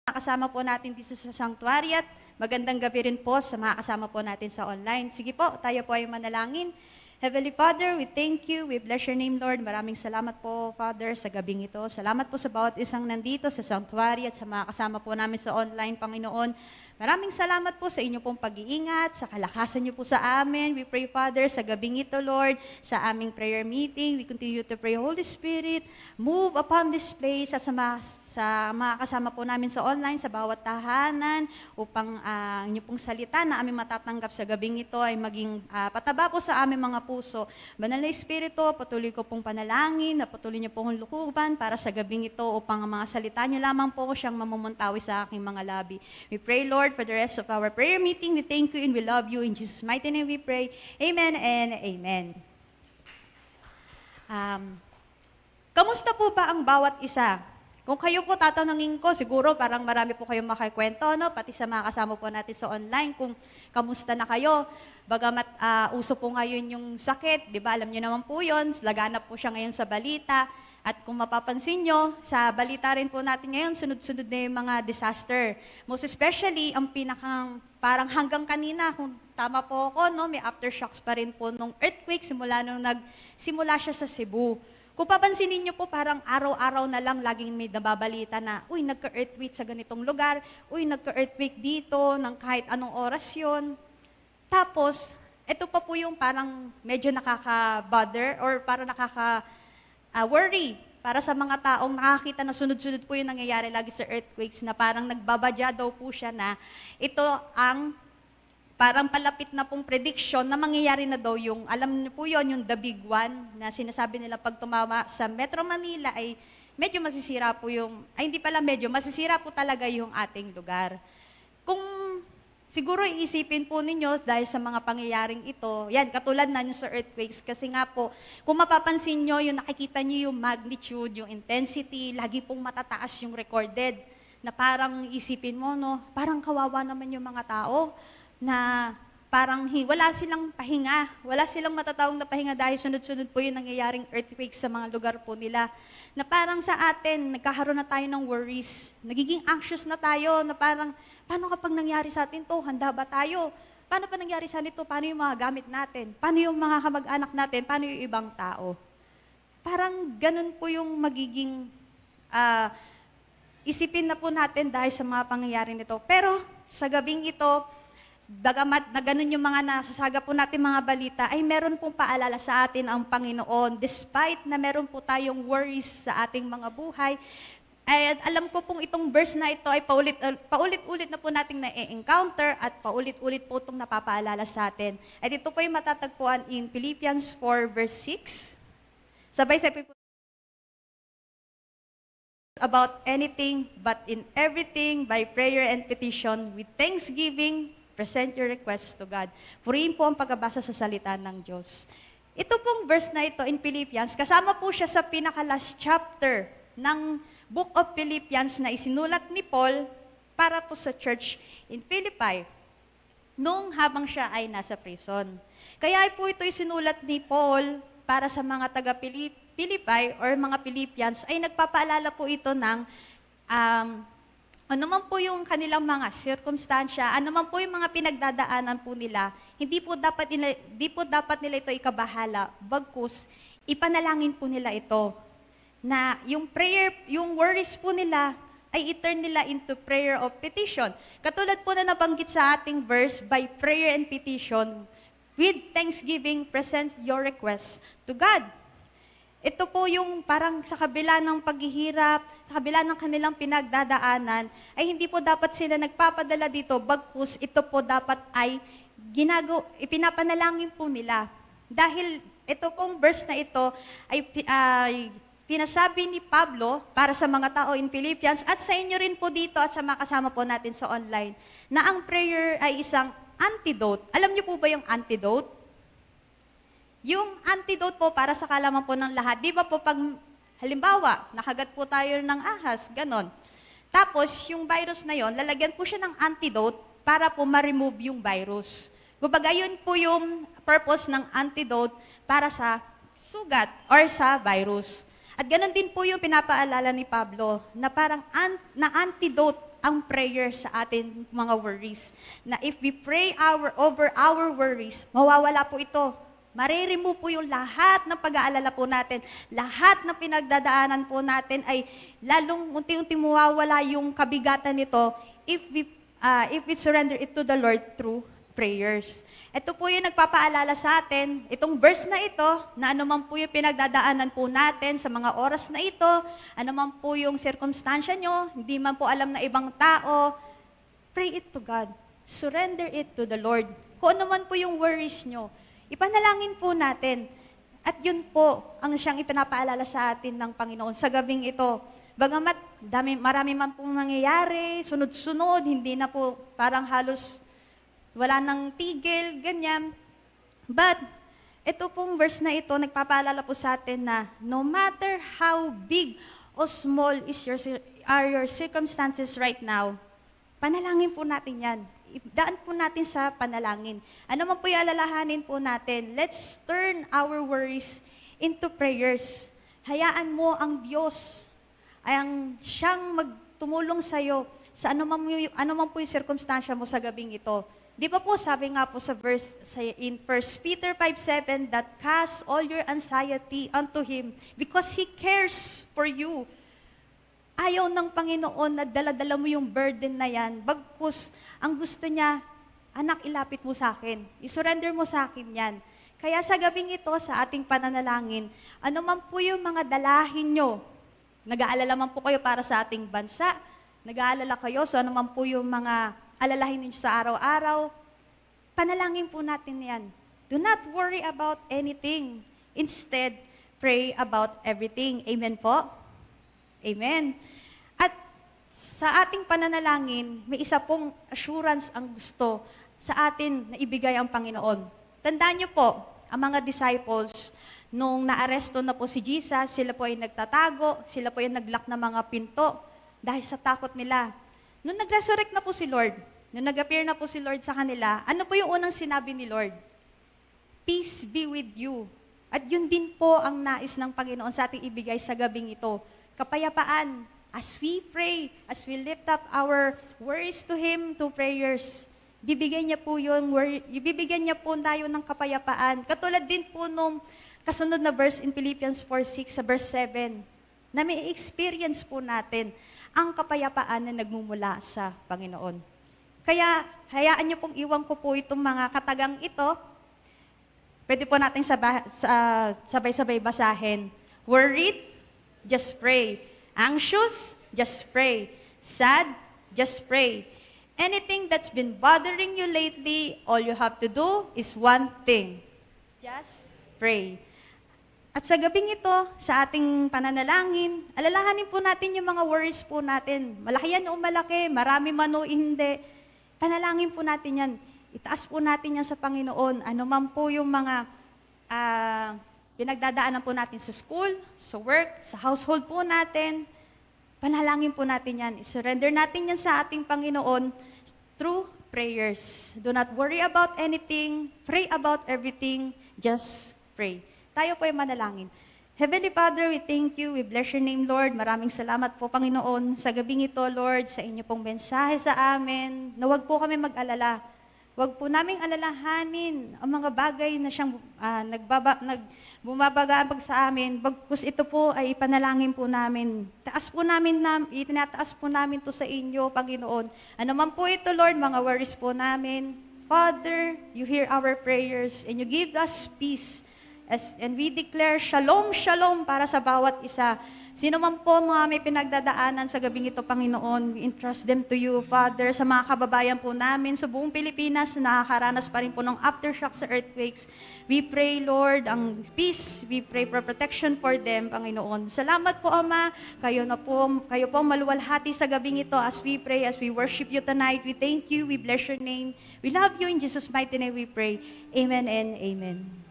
Kasama po natin dito sa sanctuary at magandang gabi rin po sa mga kasama po natin sa online. Sige po, tayo po ay manalangin. Heavenly Father, we thank you. We bless your name, Lord. Maraming salamat po, Father, sa gabing ito. Salamat po sa bawat isang nandito sa sanctuary at sa mga kasama po namin sa online, Panginoon. Maraming salamat po sa inyo pong pag-iingat, sa kalakasan niyo po sa amin. We pray, Father, sa gabing ito, Lord, sa aming prayer meeting. We continue to pray, Holy Spirit, move upon this place at sa mga kasama po namin sa online, sa bawat tahanan, upang inyo pong salita na aming matatanggap sa gabing ito ay maging pataba po sa aming mga puso. Banal na Espiritu, patuloy ko pong panalangin, na patuloy niyo pong lukuban para sa gabing ito upang ang mga salita niyo lamang po siyang mamumuntawi sa aking mga labi. We pray, Lord, for the rest of our prayer meeting. We thank you and we love you. In Jesus' mighty name we pray. Amen and amen. Kamusta po ba ang bawat isa? Kung kayo po tatanungin ko, siguro parang marami po kayong makakwento, no? Pati sa mga kasama po natin sa online, kung kamusta na kayo. Bagamat uso po ngayon yung sakit, di ba? Alam niyo naman po yun, laganap po siya ngayon sa balita. At kung mapapansin nyo, sa balita rin po natin ngayon, sunod-sunod na yung mga disaster. Most especially, ang pinakang parang hanggang kanina, kung tama po ako, no, may aftershocks pa rin po nung earthquake simula nung nagsimula siya sa Cebu. Kung papansinin nyo po, parang araw-araw na lang laging may nababalita na, uy, nagka-earthquake sa ganitong lugar, uy, nagka-earthquake dito, ng kahit anong oras yun. Tapos, ito pa po yung parang medyo nakaka-bother or parang worry para sa mga taong nakakita na sunod-sunod po yung nangyayari lagi sa earthquakes na parang nagbabadya daw po siya na ito ang parang palapit na pong prediction na mangyayari na daw yung, alam niyo po yun, yung the big one na sinasabi nila pag tumama sa Metro Manila ay medyo masisira po yung, ay hindi pala medyo, masisira po talaga yung ating lugar. Kung siguro iisipin po ninyo dahil sa mga pangyayaring ito, yan, katulad na nyo sa earthquakes, kasi nga po, kung mapapansin nyo, yung nakikita nyo yung magnitude, yung intensity, lagi pong matataas yung recorded, na parang isipin mo, no, parang kawawa naman yung mga tao, na parang wala silang pahinga, wala silang matatawag na pahinga dahil sunod-sunod po yung nangyayaring earthquakes sa mga lugar po nila, na parang sa atin, nagkakaroon na tayo ng worries, nagiging anxious na tayo, na parang, paano kapag nangyari sa atin to? Handa ba tayo? Paano pa nangyari sa nito? Paano yung mga gamit natin? Paano yung mga kamag-anak natin? Paano yung ibang tao? Parang ganun po yung magiging isipin na po natin dahil sa mga pangyayari nito. Pero sa gabing ito, bagamat na ganun yung mga nasasaga po natin mga balita, ay meron pong paalala sa atin ang Panginoon. Despite na meron po tayong worries sa ating mga buhay, ay alam ko pong itong verse na ito ay paulit-ulit na po nating na-encounter at paulit-ulit po itong napapaalala sa atin. At ito po ay matatagpuan in Philippians 4 verse 6. Sabay-sabay po. About anything but in everything by prayer and petition with thanksgiving, present your requests to God. Purihin po ang pagbabasa sa salita ng Diyos. Ito pong verse na ito in Philippians, kasama po siya sa pinaka-last chapter ng Book of Philippians na isinulat ni Paul para po sa church in Philippi nung habang siya ay nasa prison. Kaya po ito isinulat ni Paul para sa mga taga-Philippi or mga Philippians ay nagpapaalala po ito ng ano man po yung kanilang mga sirkumstansya, ano man po yung mga pinagdadaanan po nila, hindi po dapat nila ito ikabahala, bagkus ipanalangin po nila ito. Na yung prayer, yung worries po nila ay i-turn nila into prayer of petition. Katulad po na nabanggit sa ating verse, by prayer and petition, with thanksgiving, present your requests to God. Ito po yung parang sa kabila ng paghihirap, sa kabila ng kanilang pinagdadaanan, ay hindi po dapat sila nagpapadala dito, bagkus ito po dapat ay ipinapanalangin po nila. Dahil ito pong verse na ito ay pinasabi ni Pablo para sa mga tao in Philippians at sa inyo rin po dito at sa mga kasama po natin sa online na ang prayer ay isang antidote. Alam niyo po ba yung antidote? Yung antidote po para sa kalaman po ng lahat. Di ba po pag halimbawa, nakagat po tayo ng ahas, ganon. Tapos yung virus na yon, lalagyan po siya ng antidote para po ma-remove yung virus. Kumbaga yun po yung purpose ng antidote para sa sugat or sa virus. At ganoon din po yung pinapaalala ni Pablo na parang na antidote ang prayer sa atin mga worries. Na if we pray over our worries, mawawala po ito. Mariremove po yung lahat ng pag-aalala po natin. Lahat ng pinagdadaanan po natin ay lalong unti-unti mawawala yung kabigatan nito if we surrender it to the Lord through prayers. Ito po yung nagpapaalala sa atin, itong verse na ito, na anuman po yung pinagdadaanan po natin sa mga oras na ito, anuman po yung circumstansya nyo, hindi man po alam na ibang tao, pray it to God. Surrender it to the Lord. Kung ano man po yung worries nyo, ipanalangin po natin. At yun po ang siyang ipinapaalala sa atin ng Panginoon sa gabing ito. Bagamat marami man pong nangyayari, sunod-sunod, hindi na po parang halos wala nang tigil, ganyan. But, ito pong verse na ito, nagpapaalala po sa atin na no matter how big or small are your circumstances right now, panalangin po natin yan. Daan po natin sa panalangin. Ano man po yung alalahanin po natin, let's turn our worries into prayers. Hayaan mo ang Diyos ay ang siyang magtumulong sa'yo sa ano man po yung circumstansya mo sa gabing ito. Di ba po, sabi nga po sa verse in 1 Peter 5:7, that cast all your anxiety unto Him because He cares for you. Ayaw ng Panginoon na dala-dala mo yung burden na yan. Bagkus, ang gusto niya, anak, ilapit mo sa akin. I-surrender mo sa akin yan. Kaya sa gabing ito, sa ating pananalangin, ano man po yung mga dalahin nyo, nag-aalala man po kayo para sa ating bansa, nag-aalala kayo, so ano man po yung mga alalahin ninyo sa araw-araw, panalangin po natin yan. Do not worry about anything. Instead, pray about everything. Amen po? Amen. At sa ating pananalangin, may isa pong assurance ang gusto sa atin na ibigay ang Panginoon. Tandaan niyo po, ang mga disciples, nung naaresto na po si Jesus, sila po ay nagtatago, sila po ay naglock ng mga pinto dahil sa takot nila. Nung nag-resurrect na po si Lord, nung nag-appear na po si Lord sa kanila, ano po yung unang sinabi ni Lord? Peace be with you. At yun din po ang nais ng Panginoon sa ating ibigay sa gabing ito. Kapayapaan. As we pray, as we lift up our worries to Him, to prayers, bibigyan niya po ibibigyan niya po tayo ng kapayapaan. Katulad din po nung kasunod na verse in Philippians 4:6 sa verse 7, na may experience po natin ang kapayapaan na nagmumula sa Panginoon. Kaya, hayaan niyo pong iwan ko po itong mga katagang ito. Pwede po natin sabay-sabay basahin. Worried? Just pray. Anxious? Just pray. Sad? Just pray. Anything that's been bothering you lately, all you have to do is one thing. Just pray. At sa gabing ito, sa ating pananalangin, alalahanin po natin yung mga worries po natin. Malaki yan o malaki, marami man o hindi. Panalangin po natin yan. Itaas po natin yan sa Panginoon. Ano man po yung mga pinagdadaanan po natin sa school, sa work, sa household po natin. Panalangin po natin yan. I-surrender natin yan sa ating Panginoon through prayers. Do not worry about anything. Pray about everything. Just pray. Tayo po ay manalangin. Heavenly Father, we thank you. We bless your name, Lord. Maraming salamat po, Panginoon, sa gabing ito, Lord, sa inyo pong mensahe sa amin, na huwag po kami mag-alala. Huwag po naming alalahanin ang mga bagay na siyang bumabagabag sa amin. Bagkus ito po ay ipanalangin po namin. Itinataas po namin to sa inyo, Panginoon. Ano man po ito, Lord, mga worries po namin. Father, you hear our prayers and you give us peace. And we declare shalom, shalom para sa bawat isa. Sino man po mga may pinagdadaanan sa gabing ito, Panginoon, we entrust them to you, Father, sa mga kababayan po namin, sa buong Pilipinas, na nakakaranas pa rin po ng aftershocks sa earthquakes. We pray, Lord, ang peace. We pray for protection for them, Panginoon. Salamat po, Ama. Kayo po ang maluwalhati sa gabing ito as we pray, as we worship you tonight. We thank you. We bless your name. We love you. In Jesus' mighty name we pray. Amen and amen.